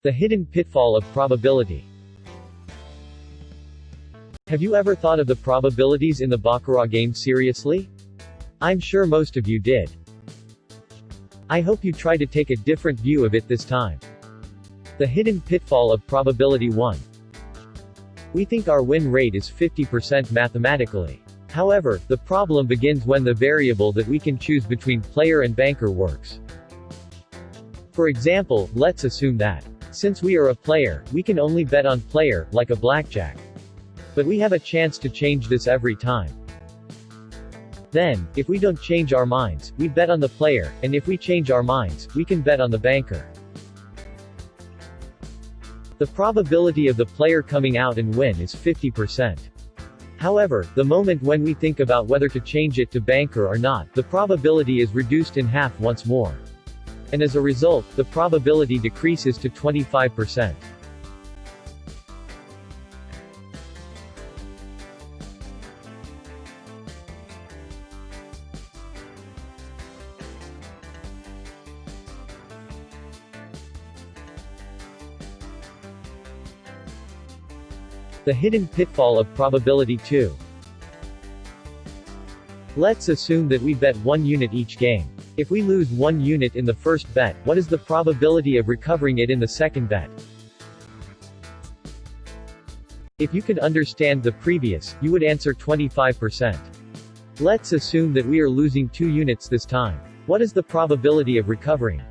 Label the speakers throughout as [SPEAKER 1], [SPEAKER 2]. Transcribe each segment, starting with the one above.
[SPEAKER 1] The hidden pitfall of probability. Have you ever thought of the probabilities in the baccarat game seriously? I'm sure most of you did. I hope you try to take a different view of it this time. The hidden pitfall of probability 1. We think our win rate is 50% mathematically. However, the problem begins when the variable that we can choose between player and banker works. For example, let's assume that, since we are a player, we can only bet on player, like a blackjack. But we have a chance to change this every time. Then, if we don't change our minds, we bet on the player, and if we change our minds, we can bet on the banker. The probability of the player coming out and win is 50%. However, the moment when we think about whether to change it to banker or not, the probability is reduced in half once more. And as a result, the probability decreases to 25%. The hidden pitfall of probability 2. Let's assume that we bet 1 unit each game. If we lose 1 unit in the first bet, what is the probability of recovering it in the second bet? If you could understand the previous, you would answer 25%. Let's assume that we are losing 2 units this time. What is the probability of recovering?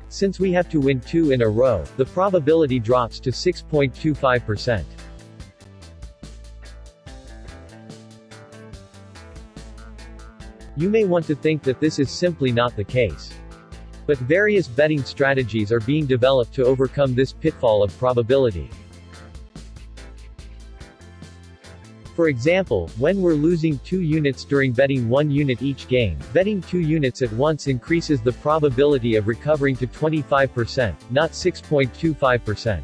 [SPEAKER 1] Since we have to win 2 in a row, the probability drops to 6.25%. You may want to think that this is simply not the case. But various betting strategies are being developed to overcome this pitfall of probability. For example, when we're losing 2 units during betting 1 unit each game, betting 2 units at once increases the probability of recovering to 25%, not 6.25%.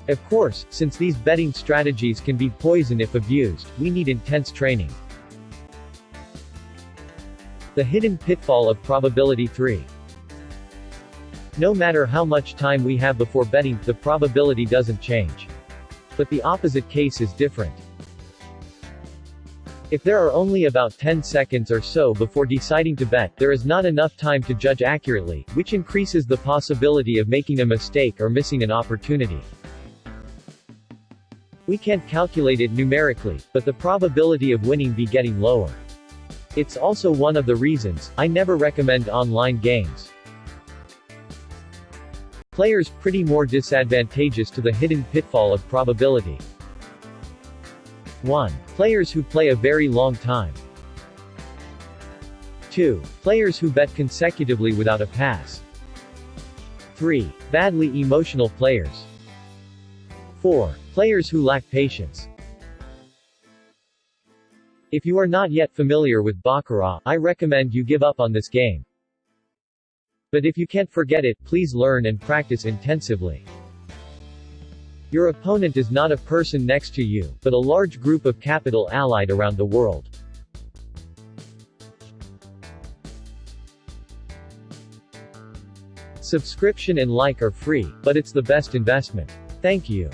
[SPEAKER 1] Of course, since these betting strategies can be poison if abused, we need intense training. The hidden pitfall of probability 3. No matter how much time we have before betting, the probability doesn't change. But the opposite case is different. If there are only about 10 seconds or so before deciding to bet, there is not enough time to judge accurately, which increases the possibility of making a mistake or missing an opportunity. We can't calculate it numerically, but the probability of winning be getting lower. It's also one of the reasons I never recommend online games. Players pretty more disadvantageous to the hidden pitfall of probability. 1. Players who play a very long time. 2. Players who bet consecutively without a pass. 3. Badly emotional players. 4. Players who lack patience. If you are not yet familiar with baccarat, I recommend you give up on this game. But if you can't forget it, please learn and practice intensively. Your opponent is not a person next to you, but a large group of capital allied around the world. Subscription and like are free, but it's the best investment. Thank you.